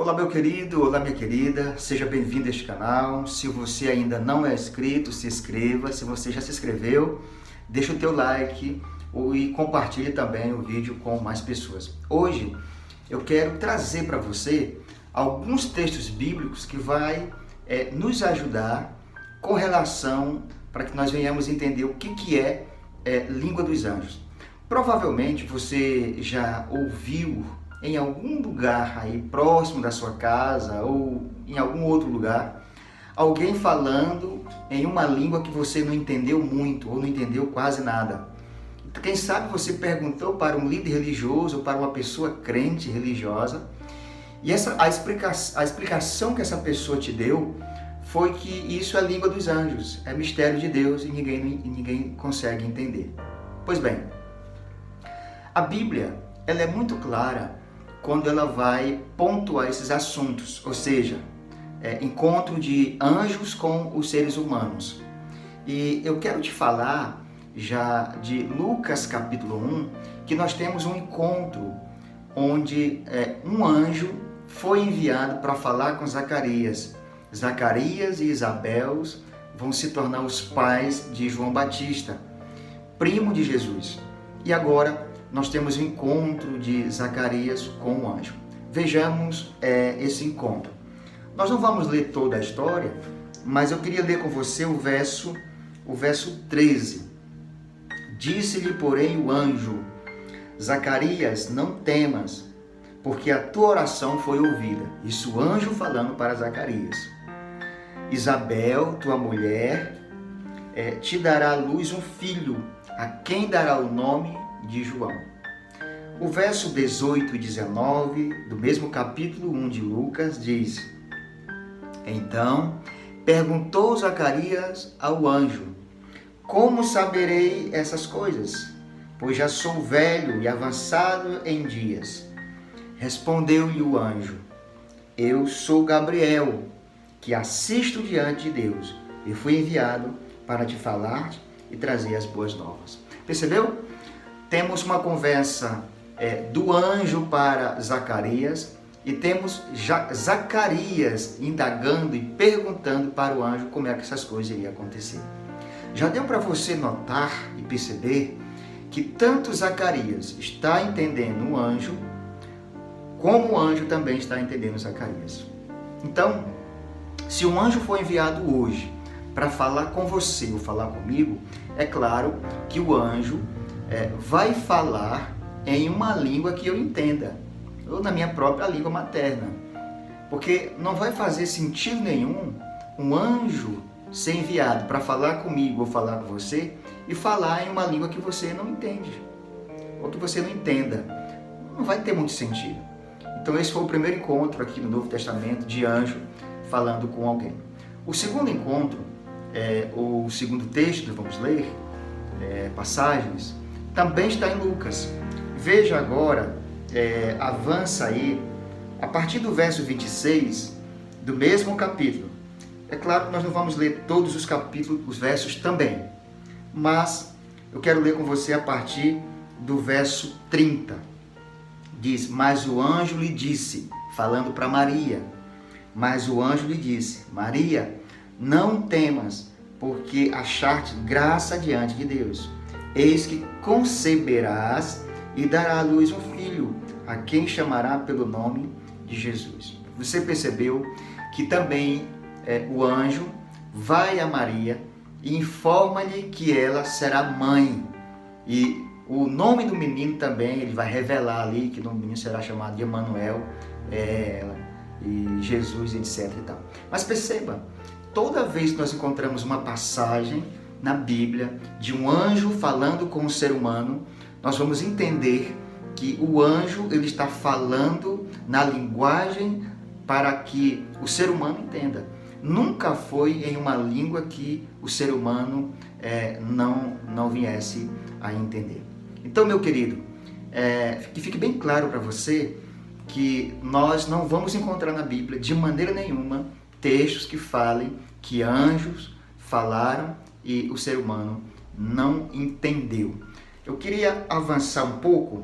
Olá meu querido, olá minha querida, seja bem-vindo a este canal. Se você ainda não é inscrito, se inscreva. Se você já se inscreveu, deixa o teu like e compartilhe também o vídeo com mais pessoas. Hoje eu quero trazer para você alguns textos bíblicos que vai nos ajudar com relação para que nós venhamos entender o que é língua dos anjos. Provavelmente você já ouviu em algum lugar aí próximo da sua casa ou em algum outro lugar, alguém falando em uma língua que você não entendeu muito ou não entendeu quase nada. Quem sabe você perguntou para um líder religioso ou para uma pessoa crente religiosa e a explicação que essa pessoa te deu foi que isso é a língua dos anjos, é mistério de Deus e ninguém consegue entender. Pois bem, a Bíblia ela é muito clara quando ela vai pontuar esses assuntos, ou seja, encontro de anjos com os seres humanos. E eu quero te falar já de Lucas capítulo 1, que nós temos um encontro onde um anjo foi enviado para falar com Zacarias. Zacarias e Isabel vão se tornar os pais de João Batista, primo de Jesus. E agora nós temos o encontro de Zacarias com o anjo. Vejamos esse encontro. Nós não vamos ler toda a história, mas eu queria ler com você o verso 13. Disse-lhe, porém, o anjo: Zacarias, não temas, porque a tua oração foi ouvida. Isso o anjo falando para Zacarias. Isabel, tua mulher, te dará à luz um filho, a quem dará o nome de João. O verso 18 e 19 do mesmo capítulo 1 de Lucas diz: Então perguntou Zacarias ao anjo: Como saberei essas coisas? Pois já sou velho e avançado em dias. Respondeu-lhe o anjo: Eu sou Gabriel, que assisto diante de Deus, e fui enviado para te falar e trazer as boas novas. Percebeu? Temos uma conversa do anjo para Zacarias e temos Zacarias indagando e perguntando para o anjo como é que essas coisas iriam acontecer. Já deu para você notar e perceber que tanto Zacarias está entendendo o anjo, como o anjo também está entendendo Zacarias. Então, se um anjo for enviado hoje para falar com você ou falar comigo, é claro que o anjo vai falar em uma língua que eu entenda, ou na minha própria língua materna. Porque não vai fazer sentido nenhum um anjo ser enviado para falar comigo ou falar com você e falar em uma língua que você não entende, ou que você não entenda. Não vai ter muito sentido. Então esse foi o primeiro encontro aqui no Novo Testamento de anjo falando com alguém. O segundo encontro, o segundo texto que vamos ler, passagens, também está em Lucas. Veja agora, avança aí, a partir do verso 26 do mesmo capítulo. É claro que nós não vamos ler todos os capítulos, os versos também, mas eu quero ler com você a partir do verso 30. Diz: Mas o anjo lhe disse, falando para Maria, mas o anjo lhe disse: Maria, não temas, porque achaste graça diante de Deus. Eis que conceberás e dará à luz um filho, a quem chamará pelo nome de Jesus. Você percebeu que também o anjo vai a Maria e informa-lhe que ela será mãe. E o nome do menino também, ele vai revelar ali que o menino será chamado de Emanuel, e Jesus, etc. e tal. Mas perceba, toda vez que nós encontramos uma passagem na Bíblia de um anjo falando com um ser humano, nós vamos entender que o anjo ele está falando na linguagem para que o ser humano entenda. Nunca foi em uma língua que o ser humano não viesse a entender. Então, meu querido, que fique bem claro para você que nós não vamos encontrar na Bíblia de maneira nenhuma textos que falem que anjos falaram e o ser humano não entendeu. Eu queria avançar um pouco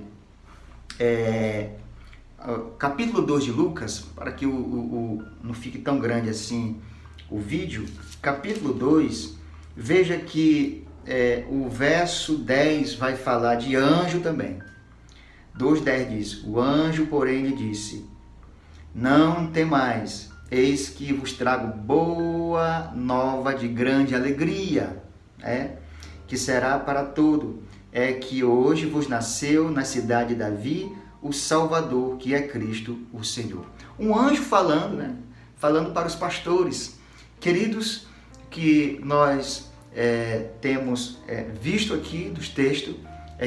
capítulo 2 de Lucas, para que não fique tão grande assim o vídeo, capítulo 2, veja que o verso 10 vai falar de anjo também. 2,10 diz: o anjo, porém, lhe disse: não temais, eis que vos trago boa nova de grande alegria, que será para todo, que hoje vos nasceu na cidade de Davi o Salvador, que é Cristo o Senhor. Um anjo falando, falando para os pastores. Queridos, que nós temos visto aqui dos textos,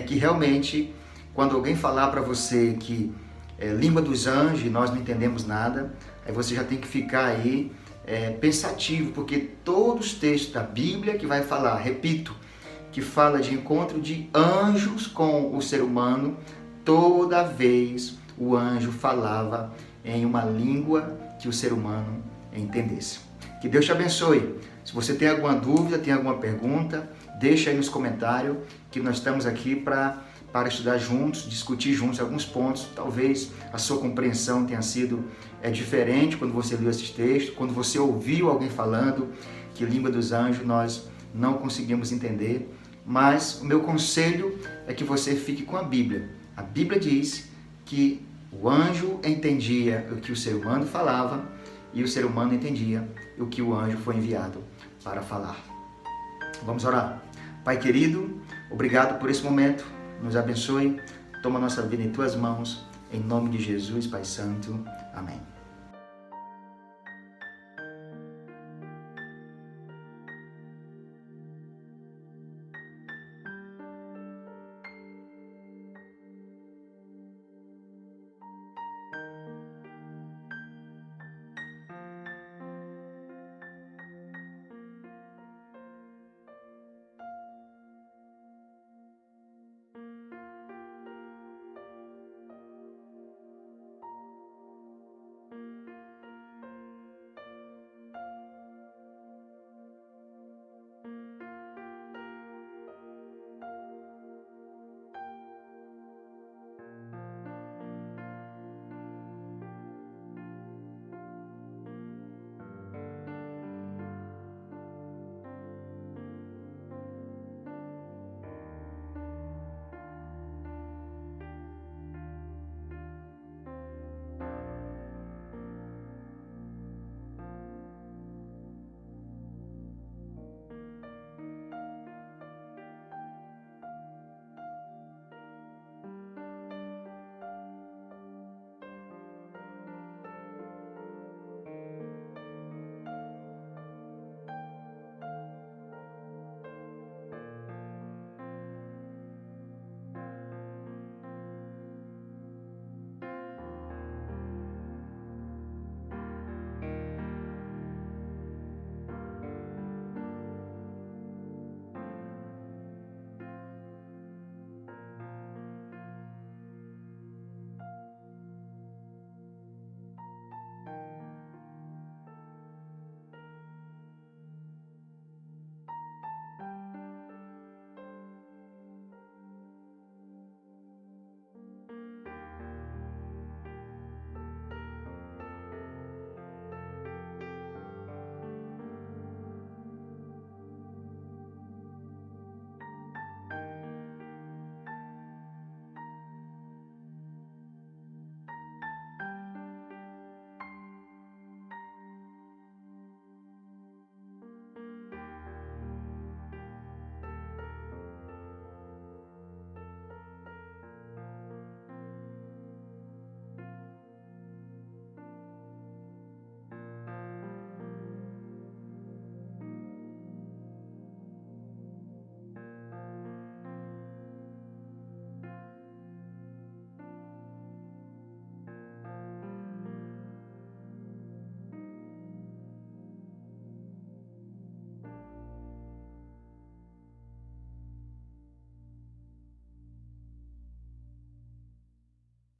que realmente, quando alguém falar para você que língua dos anjos e nós não entendemos nada, aí você já tem que ficar aí pensativo, porque todos os textos da Bíblia que vai falar, repito, que fala de encontro de anjos com o ser humano, toda vez o anjo falava em uma língua que o ser humano entendesse. Que Deus te abençoe. Se você tem alguma dúvida, tem alguma pergunta, deixa aí nos comentários, que nós estamos aqui para estudar juntos, discutir juntos alguns pontos. Talvez a sua compreensão tenha sido diferente quando você leu esses textos, quando você ouviu alguém falando que língua dos anjos nós não conseguimos entender. Mas o meu conselho é que você fique com a Bíblia. A Bíblia diz que o anjo entendia o que o ser humano falava e o ser humano entendia o que o anjo foi enviado para falar. Vamos orar. Pai querido, obrigado por esse momento. Nos abençoe. Toma nossa vida em tuas mãos. Em nome de Jesus, Pai Santo. Amém.